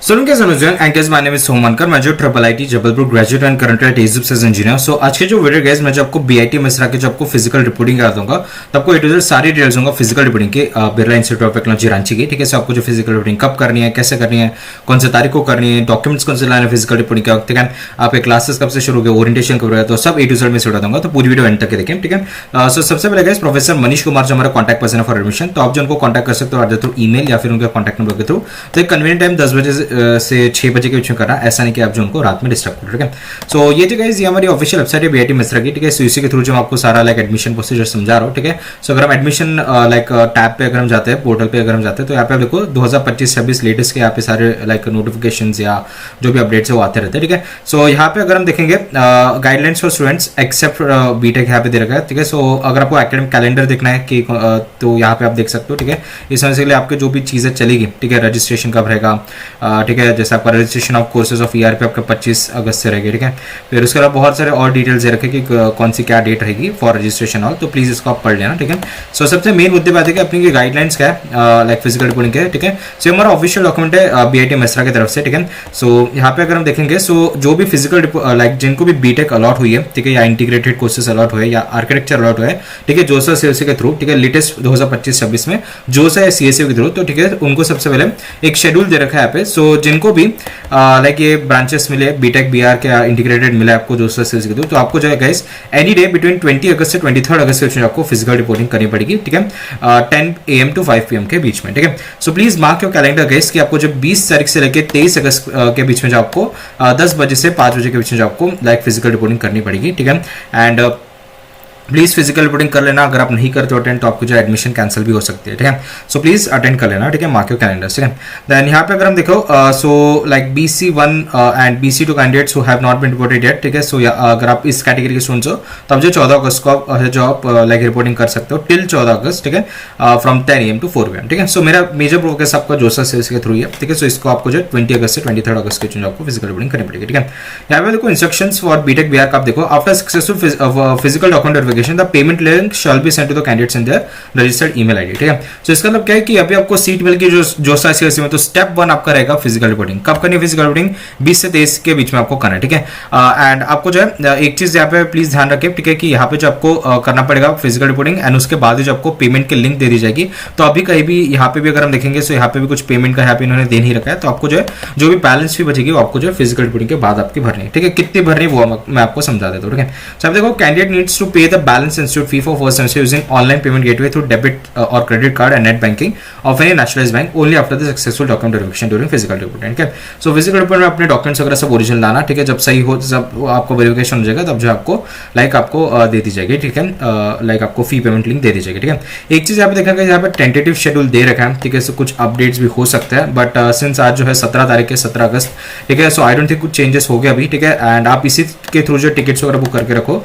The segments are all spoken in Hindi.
सुन के समझें anchors my name is Somankar मैं जो triple IT Jabalpur graduate and current at एजुप से इंजीनियर। सो आज के जो वीडियो गाइस मैं जो आपको बीआईटी मिश्रा के जो आपको फिजिकल रिपोर्टिंग करा दूंगा तो आपको ए टू जेड सारी डिटेल्स दूंगा फिजिकल रिपोर्टिंग के Birla institute of technology Ranchi की। ठीक है, सो आपको जो फिजिकल रिपोर्टिंग कब करनी है, कैसे करनी है, कौन से तारीख को करनी है, डॉक्यूमेंट्स कौन से लाने फिजिकल रिपोर्टिंग के वक्त, ठीक है, आपके क्लासेस कब से शुरू हो गए, ओरिएंटेशन कब रहेगा, तो सब ए टू जेड में सिखा दूंगा। तो पूरी वीडियो एंड तक देखें। ठीक है, सो सबसे पहले गाइस प्रोफेसर मनीष कुमार जो हमारा कॉन्टैक्ट पर्सन है फॉर एडमिशन, तो आप जो उनको कॉन्टैक्ट कर सकते हो आदर थ्रू ईमेल या फिर उनके कॉन्टैक्ट नंबर के थ्रू। तो एक कन्वीनियंट टाइम 10 बजे से 6 बजे के बीच में करना, ऐसा नहीं कि आप जो उनको रात में डिस्टर्ब करो। ठीक है, सो ये जो गाइस ये हमारी ऑफिशियल वेबसाइट है बीआईटी मिश्रा की। ठीक है, सो इसी के थ्रू जो आपको सारा लाइक एडमिशन प्रोसीजर समझा रहा हूँ। ठीक है, सो अगर हम एडमिशन लाइक टैब पे अगर हम जाते हैं, पोर्टल पे अगर हम जाते हैं, तो यहाँ पे आप देखो 2025-26 लेटेस्ट के यहाँ पे सारे लाइक नोटिफिकेशंस या जो भी अपडेट्स है वो आते रहते हैं। ठीक है, सो यहाँ पे अगर हम देखेंगे guidelines for students except BTech यहाँ पे दे रखा है। ठीक है, सो अगर आपको एकेडमिक कैलेंडर देखना है कि तो यहाँ पे आप देख सकते हो। ठीक है, इस समझ के लिए आपके जो भी चीज़ें चलेगी, ठीक है, रजिस्ट्रेशन कब रहेगा, ठीक है, जैसे आपका registration of courses of ERP आपका 25 अगस्त से रहेगी। ठीक है, फिर उसके अलावा बहुत सारे और डिटेल्स दे रखे कि कौन सी क्या डेट रहेगी फॉर रजिस्ट्रेशन ऑल, तो प्लीज इसको आप पढ़ लेना। ठीक है, सो सबसे मेन मुद्दे बात है कि अपनी गाइडलाइंस क्या है लाइक फिजिकल रिपोर्टिंग के। ठीक है, सो हमारा ऑफिशियल डॉक्यूमेंट है बीआईटी मिश्रा की तरफ से। ठीक है, सो यहाँ पे अगर हम देखेंगे सो जो भी फिजिकल लाइक जिनको भी बीटेक अलॉट हुई है, ठीक है, या इंटीग्रेटेड कोर्सेज अलॉट हुए या आर्किटेक्चर अलॉट हुए, ठीक है, जोसा सीएससी के थ्रू, ठीक है, लेटेस्ट 2025-26 में जोसा है सीएससी के थ्रू, तो ठीक है, उनको सबसे पहले एक शेड्यूल दे रखा है यहाँ पे। सो जिनको भी लाइक ये ब्रांचेस मिले बीटेक बीआर के इंटीग्रेटेड मिला आपको जोसा सीएससी के थ्रू, तो आपको जो है गाइस एनी डे बिटवीन 20 अगस्त से 23 अगस्त के बीच में आपको फिजिकल रिपोर्टिंग करनी पड़ेगी। ठीक है, 10 AM to 5 PM के बीच में। ठीक है, so please mark your calendar guys कि आपको जो 20 तारीख से लेकर 23 अगस्त के बीच में जो आपको 10 बजे से 5 बजे के बीच में जो आपको लाइक फिजिकल रिपोर्टिंग करनी पड़ेगी। ठीक है, एंड प्लीज फिजिकल रिपोर्टिंग कर लेना। अगर आप नहीं करते हो अटेंड तो आपको जो एडमिशन कैंसिल भी हो सकती है। ठीक है, सो प्लीज अटेंड कर लेना। ठीक है, मार्क योर कैलेंडर। ठीक है, देन यहाँ पे अगर हम देखो so like BC1 and BC2 candidates who have not been reported yet. ठीक है, सो अगर आप इस कैटेगरी के स्टूडेंट्स हो तो आप जो 14 अगस्त को जो आप लाइक रिपोर्टिंग कर सकते हो टिल 14 अगस्त। ठीक है, फ्रॉम 10 AM to 4 PM। ठीक है, सो मेरा मेजर प्रोग्रेस आपका जोसा सेल्स के थ्रू है। ठीक है, सो इसको आपको जो 20 अगस्त से 23 अगस्त के बीच में आपको फिजिकल रिपोर्टिंग करनी पड़ेगी। ठीक है, यहाँ पे देखो इंस्ट्रक्शंस फॉर बीटेक बीआर का आप देखो after successful physical document verification the payment shall be sent to the candidates in their registered email ID. ठीक है, सो इसका मतलब क्या है कि अभी आपको सीट मिल गई जो जोसा सीएससी में, तो स्टेप 1 आपका रहेगा फिजिकल रिपोर्टिंग। कब करनी है फिजिकल रिपोर्टिंग? 20 से 23 के बीच में आपको करना है। ठीक है, एंड आपको जो है एक चीज यहाँ पे प्लीज ध्यान रखें, ठीक है, कि यहाँ पे जो आपको करना पड़ेगा फिजिकल रिपोर्टिंग एंड उसके बाद जो आपको पेमेंट की लिंक दे दी जाएगी। तो अभी कहीं भी यहाँ पे भी अगर हम देखेंगे तो यहाँ पे भी कुछ पेमेंट का यहाँ पे इन्होंने दे नहीं रखा है, तो आपको जो है जो भी बैलेंस फी बचेगी वो आपको जो है फिजिकल रिपोर्टिंग के बाद आपकी भरनी है। ठीक है, कितनी भरनी है वो मैं आपको समझा देता हूँ। ठीक है, सो आप देखो candidate needs to pay the balance institute fee for first semester using online payment gateway through debit or credit card and net banking of any nationalized bank only after the successful document verification during physical reporting। ठीक है, सो फिजिकल रिपोर्ट में अपने डॉक्यूमेंट्स वगैरह सब ओरिजिनल लाना। ठीक है, जब सही हो जब आपको वेरिफिकेशन हो जाएगा तब जो आपको लाइक आपको दे दी जाएगी। ठीक है, लाइक आपको फी पेमेंट लिंक दे दी जाएगी। ठीक है, एक चीज यहाँ पे देखा गया, यहाँ पे टेंटेटिव शेड्यूल दे रखा है। ठीक है, सो कुछ अपडेट्स भी हो सकते हैं, बट सिंस आज जो है 17 तारीख है, 17 अगस्त। ठीक है, सो आई डोंट थिंक कुछ चेंजेस हो गए अभी। ठीक है, एंड आप इसी के थ्रू जो टिकट्स वगैरह बुक करके रखो।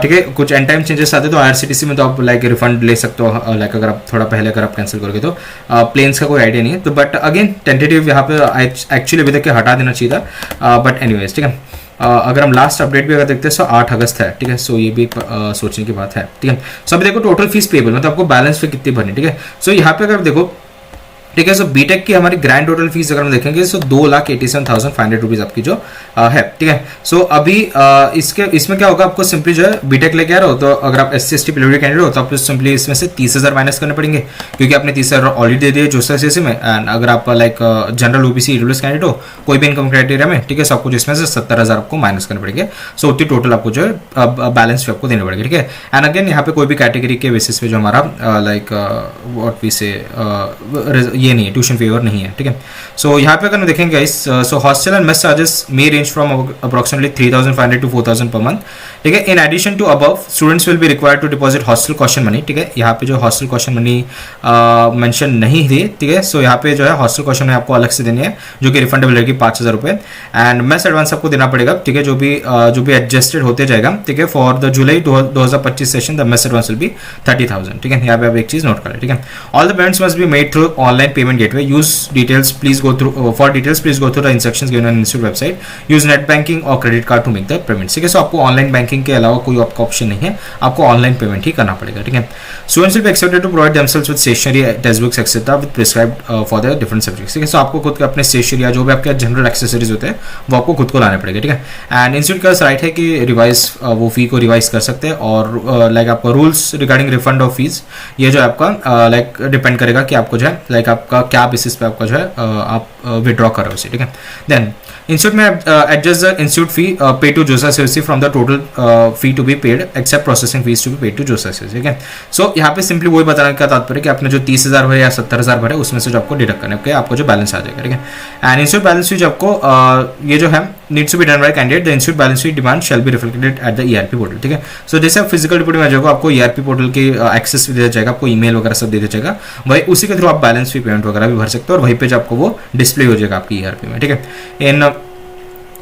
ठीक है, कुछ एंड टाइम चेंजेस आते तो IRCTC में तो आप लाइक रिफंड ले सकते हो, लाइक अगर आप थोड़ा पहले अगर आप कैंसिल करोगे तो प्लेन्स का कोई आइडिया नहीं है। तो बट अगेन टेंटेटिव यहाँ पे एक्चुअली अभी तक के हटा देना चाहिए था, बट एनीवेज। ठीक है, अगर हम लास्ट अपडेट भी अगर देखते हैं तो 8 अगस्त है। ठीक है, सो ये भी एक सोचने की बात है। ठीक है, सो अभी देखो टोटल फीस पेबल मतलब आपको बैलेंस फी कितनी भरनी। ठीक है, सो यहाँ पे अगर देखो, ठीक है, सो बीटेक की हमारी ग्रैंड टोटल फीस अगर हम देखेंगे सो 2,87,500 रुपीज आपकी जो है। ठीक है, सो अभी इसमें क्या होगा, आपको सिंपली जो है बीटेक लेके आ रहे हो तो अगर आप SC ST PWD कैंडिडेट हो तो आपको सिंपली इसमें से 30,000 माइनस करने पड़ेंगे, क्योंकि आपने 30,000 ऑलरेडी दे दिए जोसा सीएससी में। एंड अगर आप like general OBC EWS candidate हो कोई भी इनकम क्राइटेरिया में, ठीक है, सो आपको इसमें से 70,000 आपको माइनस करने पड़ेंगे। सो उतनी टोटल आपको जो है बैलेंस फी आपको देने पड़ेगी। ठीक है, एंड अगेन यहाँ पे कोई भी कैटेगरी के बेसिस पे जो हमारा लाइक व्हाट वी से ये नहीं है, ट्यूशन फेवर नहीं है। ठीक है, सो यहाँ पे अगर हम देखेंगे guys, so hostel and mess charges may range from approximately 3,500 to 4,000 per month. ठीक है, in addition to above students will be required to deposit hostel caution money. ठीक है, यहाँ पे जो हॉस्टल कॉशन मनी मेंशन नहीं थी। ठीक है, सो यहाँ पे जो है हॉस्टल कॉशन मनी आपको अलग से देनी है जो कि रिफंडेबल रहेगी 5,000 रुपये। एंड मेस एडवांस आपको देना पड़ेगा। ठीक है, जो भी एडजस्टेड होते जाएगा। ठीक है, for the July 2025 session the mess advance will be 30,000। ठीक है, यहाँ पे आप एक चीज नोट करें। ठीक है, all the payments must be made through online online payment gateway, use details please go through for details please go through the instructions given on institute website, use net banking और credit card to make the payment. ठीक है, सो आपको ऑनलाइन बैंकिंग के अलावा कोई आपका ऑप्शन नहीं है, आपको ऑनलाइन पेमेंट ही करना पड़ेगा। ठीक है, students will be expected to provide themselves with stationery, text books etcetera with prescribed for the different subjects. ठीक है, सो आपको खुद के अपने स्टेशनरी या जो भी आपके जनरल एक्सेसरीज होते हैं वो आपको खुद को लाने पड़ेगा। ठीक है, एंड इंस्टीट्यूट का राइट है कि रिवाइज वो फी को रिवाइज कर सकते हैं, और लाइक आपका rules regarding refund of fees ये जो आपका लाइक डिपेंड करेगा कि आपको जो है लाइक आपका क्या बेसिस पे आपका जो है आप विड्रॉ कर रहे हो उसे। ठीक है, then institute may adjust the institute fee pay to JoSAA CoC from the total fee to be paid except processing fees to be paid to JoSAA CoC. ठीक है, सो यहाँ पे सिंपली वही बताने का तात्पर्य कि आपने जो 30,000 भरे या 70,000 भरे उसमें से जो आपको डिडक्ट करना है आपको जो बैलेंस आ जाएगा। ठीक है, एंड इंस्टीट्यूट बैलेंस शीट आपको ये जो है needs to be done by candidate, the institute balance sheet demand shall be reflected at the ERP portal. ठीक है, सो जैसे आप फिजिकल रिपोर्टिंग में जाएगा आपको ईआरपी पोर्टल की एक्सेस भी दिया जाएगा, आपको ईमेल वगैरह सब दे दिया जाएगा, वही उसी के थ्रू आप बैलेंस फी पेमेंट वगैरह भी भर सकते हो और वहीं पे आपको वो डिस्प्ले हो जाएगा आपकी ईआरपी में। ठीक है, इन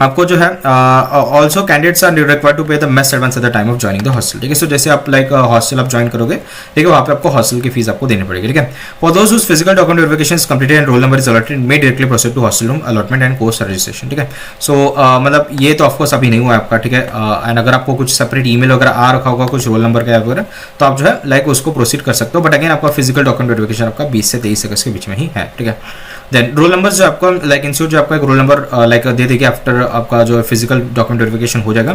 आपको जो है also candidates are required to pay the mess advance at the time of joining the hostel. ठीक है, सो जैसे आप लाइक हॉस्टल आप ज्वाइन करोगे, ठीक है, वहाँ पे आपको हॉस्टल की फीस आपको देनी पड़ेगी। ठीक है, for those whose physical document verification completed and roll number is allotted may directly proceed to hostel room allotment and course registration. ठीक है, सो मतलब ये तो ऑफकोर्स अभी नहीं हुआ है आपका। ठीक है, एंड अगर आपको कुछ सेपरेट ईमेल वगैरह आ रखा होगा कुछ रोल नंबर का वगैरह तो आप जो है लाइक उसको प्रोसीड कर सकते हो, बट अगेन आपका फिजिकल डॉक्यूमेंट वेरिफिकेशन आपका 20 से 23 अगस्त के बीच में ही है। ठीक है, देन रोल नंबर जो आपको लाइक इंस्टीट्यूट जो आपका एक रोल नंबर लाइक दे देगी आफ्टर आपका जो फिजिकल डॉक्यूमेंट वेरिफिकेशन हो जाएगा।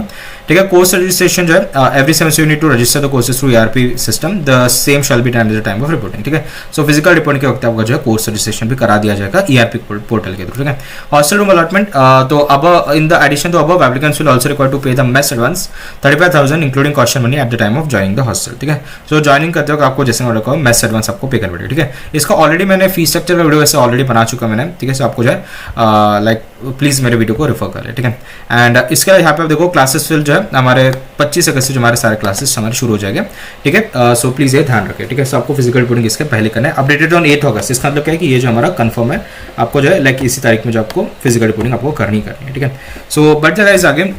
ठीक है, कोर्स रजिस्ट्रेशन जो है every semester you need to register the courses through ERP system, the same shall be done at the time of reporting. ठीक है, सो फिजिकल रिपोर्टिंग के वक्त आपका जो है कोर्स रजिस्ट्रेशन भी करा दिया जाएगा ईआरपी पोर्टल के थ्रू। ठीक है, हॉस्टल रूम अलॉटमेंट तो अब in the addition to above applicants will also required to pay the mess advance 35,000 including caution money at the time of joining the hostel. ठीक है, सो ज्वाइनिंग करते वक्त आपको जैसे मैं मेस एडवांस आपको पे करना पड़ेगा। ठीक है, इसका ऑलरेडी मैंने फी स्ट्रक्चर का वीडियो वैसे ऑलरेडी बना चुका मैंने। ठीक है, आपको जो है लाइक प्लीज मेरे वीडियो को रेफर कर ले। ठीक है, एंड इसका यहाँ पे आप देखो क्लासेस फिल जो है हमारे 25 अगस्त से जो हमारे सारे क्लासेस हमारे शुरू हो जाएंगे। ठीक है, सो प्लीज ये ध्यान रखें। ठीक है, सो आपको फिजिकल रिपोर्टिंग इसके पहले करना है, अपडेटेड ऑन 8 अगस्त। इसका मतलब क्या है कि ये जो हमारा कंफर्म है आपको जो है लाइक इसी तारीख में जो आपको फिजिकल रिपोर्टिंग आपको करनी है। ठीक है, सो बट गाइस आगे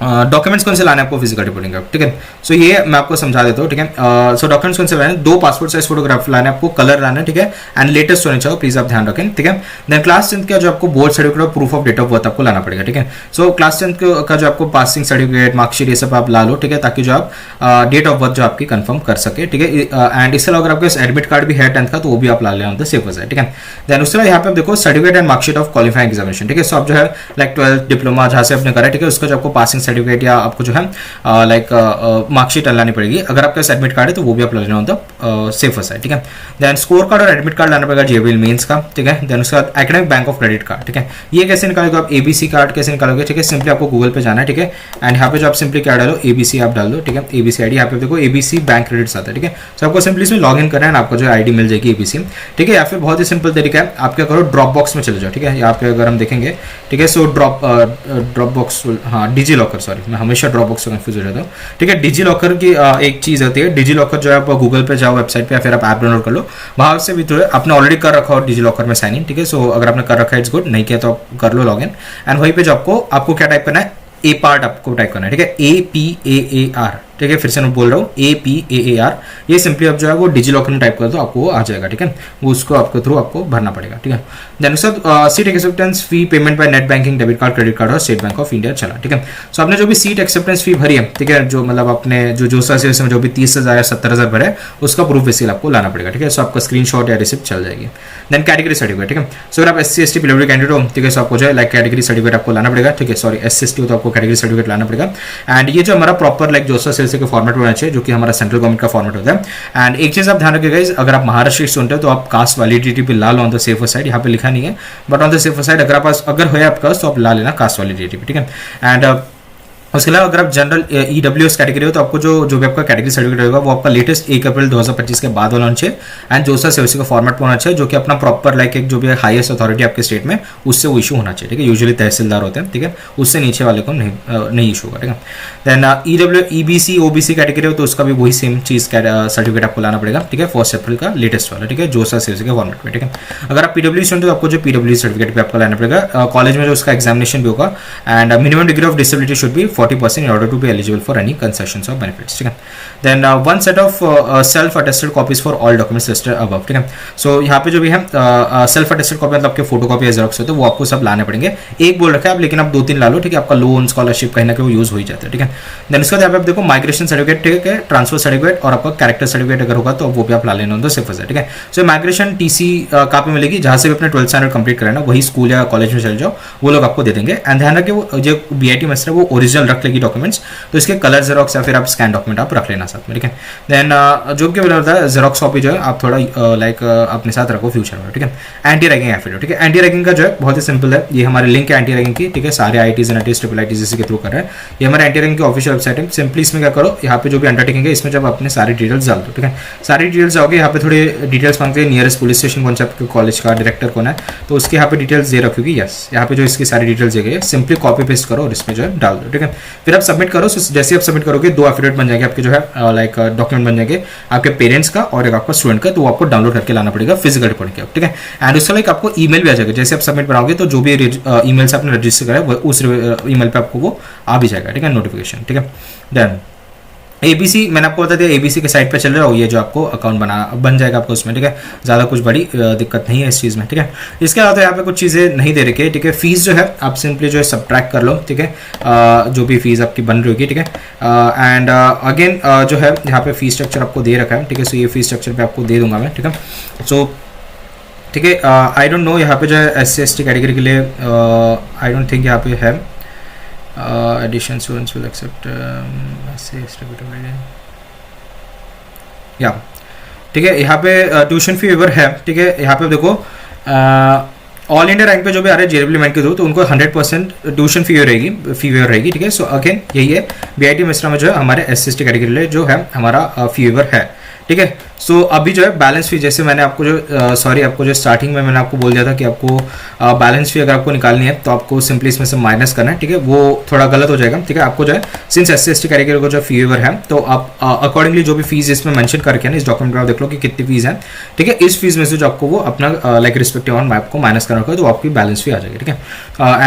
डॉक्यूमेंट्स कौन से लाने आपको फिजिकल रिपोर्टिंग का। ठीक है, सो ये मैं आपको समझा देता हूँ। ठीक है, सो डॉक्यूमेंट्स कौन से लाने, 2 पासपोर्ट साइज फोटोग्राफ लाने आपको, कलर लाना है। ठीक है, एंड लेटेस्ट होने चाहिए, प्लीज आप ध्यान रखें। ठीक है, देन क्लास 10th का जो आपको बोर्ड सर्टिफिकेट और proof of date of birth आपको लाना पड़ेगा। ठीक है, सो क्लास 10th का जो आपको पासिंग सर्टिफिकेट मार्कशीट ये सब आप ला लो। ठीक है, ताकि जो आप डेट ऑफ बर्थ जो आपकी कंफर्म कर सके। ठीक है, एंड इसके अलावा अगर आपके एडमिट कार्ड भी है 10th का तो वो भी आप ला लें ऑन द सेफर साइड। ठीक है, देन उसके बाद यहाँ पे आप देखो certificate and marksheet of qualifying examination. ठीक है, सो आप जो है लाइक 12th डिप्लोमा जहाँ से आपने करा है, ठीक है, उसका जो आपको पासिंग सर्टिफिकेट या आपको जो है लाइक मार्कशीट लानी पड़ेगी। अगर आपके पास एडमिट कार्ड है तो वो भी आप लाना होता है सेफर साइड। ठीक है, देन स्कोर कार्ड और एडमिट कार्ड लाना पड़ेगा जेबीएल मेंस का। ठीक है, देन उसके बाद academic bank of credit card. ठीक है, ये कैसे निकालोगे आप, एबीसी कार्ड कैसे निकालोगे। ठीक है, सिंपली आपको गूगल पे जाना है। ठीक है, एंड यहाँ पे जो आप सिंपली क्या डालो एबीसी आप डाल दो। ठीक है, एबीसी आईडी यहाँ पे देखो एबीसी बैंक क्रेडिट्स आता है। ठीक है, सो आपको सिंपली इसमें लॉग इन करना है, आपको जो आईडी मिल जाएगी एबीसी। ठीक है, या फिर बहुत ही सिंपल तरीका है, आप क्या करो ड्रॉप बॉक्स में चले जाओ। ठीक है, यहाँ पे अगर हम देखेंगे, ठीक है, सो ड्रॉप बॉक्स, हाँ डिजी लॉकर, सॉरी मैं हमेशा ड्रॉप बॉक्स से कंफ्यूज हो जाता हूँ। ठीक है, डिजी लॉकर की एक चीज होती है, डिजी लॉकर जो है आप गूगल पे जाओ वेबसाइट पे या फिर आप ऐप डाउनलोड कर लो, वहां से भी तो आपने ऑलरेडी कर रखा हो डिजी लॉकर में साइन इन। ठीक है, सो अगर आपने कर रखा है इट्स गुड, नहीं किया तो आप कर लो लॉग इन, एंड वहीं पे जो आपको क्या टाइप करना है, ए पार्ट आपको टाइप करना है। ठीक है, APAAR। ठीक है, फिर से मैं बोल रहा हूँ APAAR, ये सिंपली आप जो है वो डिजी लॉकर में टाइप कर दो, आपको वो आ जाएगा। ठीक है, वो उसको आपके थ्रू आपको भरना पड़ेगा। ठीक है, देन उसके बाद seat acceptance fee payment by net banking, debit card, credit card और स्टेट बैंक ऑफ इंडिया चला। ठीक है, सो आपने जो भी सीट एक्सेप्टेंस फी भरी है, ठीक है, जो मतलब आपने जो जोसा से जो भी 30,000 या 70,000 भरे है उसका प्रूफ बेसिकली आपको लाना पड़ेगा। ठीक है, सो आपका स्क्रीनशॉट या रिसिप्ट चल जाएगी। Then category certificate. ठीक है, सो अगर आप SC ST पीडब्ल्यूडी कैंडिडेट हो, ठीक है, सो आपको जो है लाइक कैटेगरी सर्टिफिकेट आपको लाना पड़ेगा। ठीक है, सॉरी SC ST हो तो आपको कैटेगरी सर्टिफिकेट लाना पड़ेगा। एंड ये जो हमारा प्रॉपर लाइक जोसा सेल्स के फॉर्मेट होना चाहिए, जो कि हमारा सेंट्रल गवर्नमेंट का फॉर्मेट होता है। एंड एक चीज आप ध्यान रखिएगा, अगर आप महाराष्ट्र स्टूडेंट हो तो आप कास्ट वैलिडिटी पे ला लो ऑन द सेफर साइड, यहाँ पे लिखा नहीं है but on the safer side अगर है आपका तो आप ला लेना कास्ट वैलिडिटी पे। ठीक है, एंड उसके अलावा अगर आप जनरल EWS कैटेगरी हो तो आपको जो भी आपका कैटेगरी सर्टिफिकेट होगा वो आपका लेटेस्ट 1 अप्रैल 2025 के बाद वाला होना चाहिए, एंड जोसा सेवसी का फॉर्मेट होना चाहिए, जो कि अपना प्रॉपर लाइक एक जो भी हाईएस्ट अथॉरिटी आपके स्टेट में उससे वो इशू होना चाहिए। ठीक है, यूजुअली तहसीलदार होते हैं। ठीक है, उससे नीचे वाले को नहीं इशू होगा। ठीक है, देन EBC OBC कैटेगरी हो तो उसका भी वही सेम चीज सर्टिफिकेट आपको लाना पड़ेगा। ठीक है, 1 अप्रैल का लेटेस्ट वाला। ठीक है, जोसा सेवसी के फॉर्मेट में। ठीक है, अगर आप PWD स्टूडेंट हो तो आपको जो PWD सर्टिफिकेट भी आपको लाना पड़ेगा, कॉलेज में जो उसका एग्जामिनेशन भी होगा, and minimum degree of disability should be 40% in order to be eligible for any concessions or benefits. ठीक है. Then one set of self attested copies for all documents listed above. ठीक है. So यहाँ पे जो भी है सेल्फ अटेस्टेड कॉपी मतलब आपके फोटो कॉपी या जेरॉक्स होते हैं वो आपको सब लाने पड़ेंगे. एक बोल रखा है आप, लेकिन आप 2-3 ला लो. ठीक है. आपका लोन स्कॉलरशिप कहीं ना कहीं वो यूज हो ही जाता है. ठीक है. देन इसके बाद यहाँ पे आप देखो माइग्रेशन सर्टिफिकेट, ठीक है, ट्रांसफर सर्टिफिकेट और आपका कैरेक्टर सर्टिफिकेट अगर होगा तो वो भी आप ला लेना होता है. ठीक है. सो माइग्रेशन टीसी कहाँ पे मिलेगी, जहाँ से भी अपने 12th स्टैंडर्ड कंप्लीट करें ना वही स्कूल या कॉलेज में चले जाओ, वो लोग आपको दे देंगे. एंड ध्यान रखिए वो जो बीआईटी में वो ओरिजिनल रख लेगी डॉक्यूमेंट्स, तो इसके कलर जेरॉक्स या फिर आप स्कैन डॉक्यूमेंट आप रख लेना साथ में. ठीक है. देन जो भी होता है जेरॉक्स कॉपी जो है आप थोड़ा लाइक अपने साथ रखो फ्यूचर में. ठीक है. Anti ragging affidavit. ठीक है. एंटी रैगिंग का जो है बहुत ही सिंपल है, ये हमारे लिंक है एंटी रैगिंग की. ठीक है. सारे आईटीज एनआईटीज ट्रिपल आईटीज इसी के थ्रू कर रहे हैं. ये हमारे एंटी रैगिंग की ऑफिशियल वेबसाइट है. सिंपली इसमें क्या करो, यहाँ पे जो भी अंडरटेकिंग है इसमें जब अपने सारी डिटेल्स डाल दो. ठीक है. सारी डिटेल्स जाओगे, यहाँ पे थोड़े डिटेल्स मांगते हैं, नियरेस्ट पुलिस स्टेशन कौन सा आपके कॉलेज का, डायरेक्टर कौन है, तो उसके यहाँ पे डिटेल्स दे रखोगी. यस, यहाँ पे जो इसकी सारी डिटेल्स दी गई है सिंपली कॉपी पेस्ट करो और इसमें जो है डाल दो. ठीक है. फिर आप सबमिट करो. जैसे आप सबमिट करोगे 2 एफिडेविट बन जाएंगे आपके जो है लाइक डॉक्यूमेंट बन जाएंगे आपके पेरेंट्स का और एक आपका स्टूडेंट का, तो आपको डाउनलोड करके लाना पड़ेगा फिजिकल रिपोर्ट के. ठीक है. एंड उसका लाइक आपको ईमेल भी आ जाएगा. जैसे आप सबमिट बनाओगे तो जो भी ईमेल से आपने रजिस्टर करा है उस ईमेल पे आपको वो आ भी जाएगा. ठीक है. नोटिफिकेशन. ठीक है. देन ABC मैंने आपको बता दिया, ABC के साइट पे चल रहा हो, ये जो आपको अकाउंट बन जाएगा आपको उसमें. ठीक है. ज़्यादा कुछ बड़ी दिक्कत नहीं है इस चीज़ में. ठीक है. इसके अलावा यहाँ पे कुछ चीज़ें नहीं दे रखी है. ठीक है. फीस जो है आप सिंपली जो है सब्ट्रैक्ट कर लो. ठीक है. जो भी फीस आपकी बन रही होगी. ठीक है. एंड अगेन जो है यहाँ पे फीस स्ट्रक्चर आपको दे रखा है. ठीक है. सो ये फीस स्ट्रक्चर पे आपको दे दूंगा मैं. ठीक है. सो ठीक है. आई डोंट नो यहाँ पे जो है SC/ST कैटेगरी के लिए आई डोंट थिंक यहाँ पे है addition students will accept या. ठीक है. यहाँ पे ट्यूशन फी वेवर है. ठीक है. यहाँ पे देखो ऑल इंडिया रैंक पे जो भी आ रहे हैं जेडब्ल्यू मैन के थ्रू, तो उनको 100% ट्यूशन फी वेवर रहेगी. ठीक है. सो अगेन यही है बीआईटी मिश्रा में जो है हमारे SC/ST कैटेगरी लिए जो है हमारा फी वेवर है. ठीक है. सो अभी जो है बैलेंस फी, जैसे मैंने आपको जो आपको जो स्टार्टिंग में मैंने आपको बोल दिया था कि आपको बैलेंस फी अगर आपको निकालनी है तो आपको सिंपली इसमें से माइनस करना है. ठीक है. वो थोड़ा गलत हो जाएगा. ठीक है. आपको जो है सिंस SC/ST कैटेगरी को जो फी वेवर है तो आप अकॉर्डिंगली जो भी फीस इसमें मेंशन करके ना इस डॉक्यूमेंट में आप देख लो कि कितनी फीस है. ठीक है. इस फीस में से जो आपको वो अपना लाइक रिस्पेक्टिव ऑन आपको माइनस करना होगा तो आपकी बैलेंस फी आ जाएगी. ठीक है.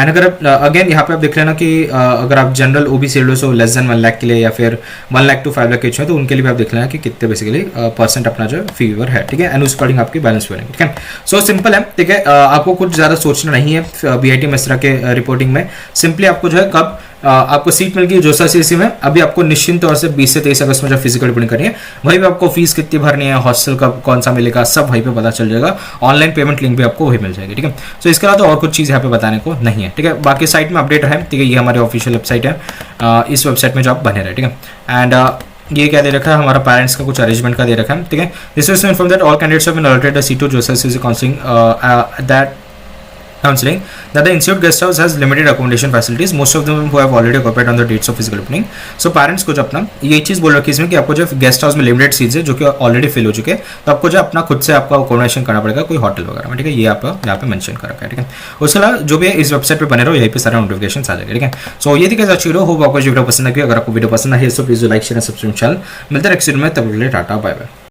एंड अगर अगेन यहाँ पे आप देख लेना कि अगर आप जनरल OBC हो लेस देन 1 लाख के लिए या फिर 1 लाख to 5 लाख के तो उनके लिए भी आप देख लेना कि कितने बेसिकली परसेंट अपना जो फी वेवर है. ठीक है. एंड उस अकॉर्डिंग आपकी बैलेंस बनेगी. ठीक है. सो सिंपल है. ठीक है. आपको कुछ ज़्यादा सोचना नहीं है बीआईटी मिश्रा के रिपोर्टिंग में. सिंपली आपको जो है कब आपको सीट मिल गई जोसा सीसी में, अभी आपको निश्चिंत तौर से 20 से 23 अगस्त में जो फिजिकल रिपोर्टिंग करनी है वहीं पे आपको फीस कितनी भरनी है, हॉस्टल का कौन सा मिलेगा, सब वहीं पे पता चल जाएगा. ऑनलाइन पेमेंट लिंक भी आपको वही मिल जाएगी. ठीक है. सो इसके अलावा तो और कुछ चीज़ यहाँ पे बताने को नहीं है. ठीक है. बाकी साइट में अपडेट है. ठीक है. ये हमारी ऑफिशियल वेबसाइट है. इस वेबसाइट में जो आप बने रहे. ठीक है. एंड ये क्या दे रखा है, हमारा पेरेंट्स का कुछ अरेंजमेंट का दे रखा है. ठीक है. This is inform that all candidates have been allotted a seat to JoSAA CC counselling counseling that the institute guest house has limited accommodation facilities, most of them who have already occupied on the dates of physical opening. So parents को जो अपना ये चीज़ बोल रखी है इसमें कि आपको जो गेस्ट हाउस में लिमिटेड सीट्स है जो कि ऑलरेडी फिल हो चुके हैं, तो आपको जो अपना खुद से आपका अकोमोडेशन करना पड़ेगा कोई होटल वगैरह में. ठीक है. ये आप यहाँ पे मेंशन कर रखा है. ठीक है. उसके अलावा जो भी है इस वेबसाइट पे बने रहो, यहीं पे सारा नोटिफिकेशन आ जाएगा. ठीक है. सो ये थी कैसा वीडियो. होप आपको वीडियो पसंद आई. अगर आपको वीडियो पसंद आई तो please like share subscribe channel. मिलते हैं नेक्स्ट वीडियो में. तब तक के लिए टाटा बाय बाय.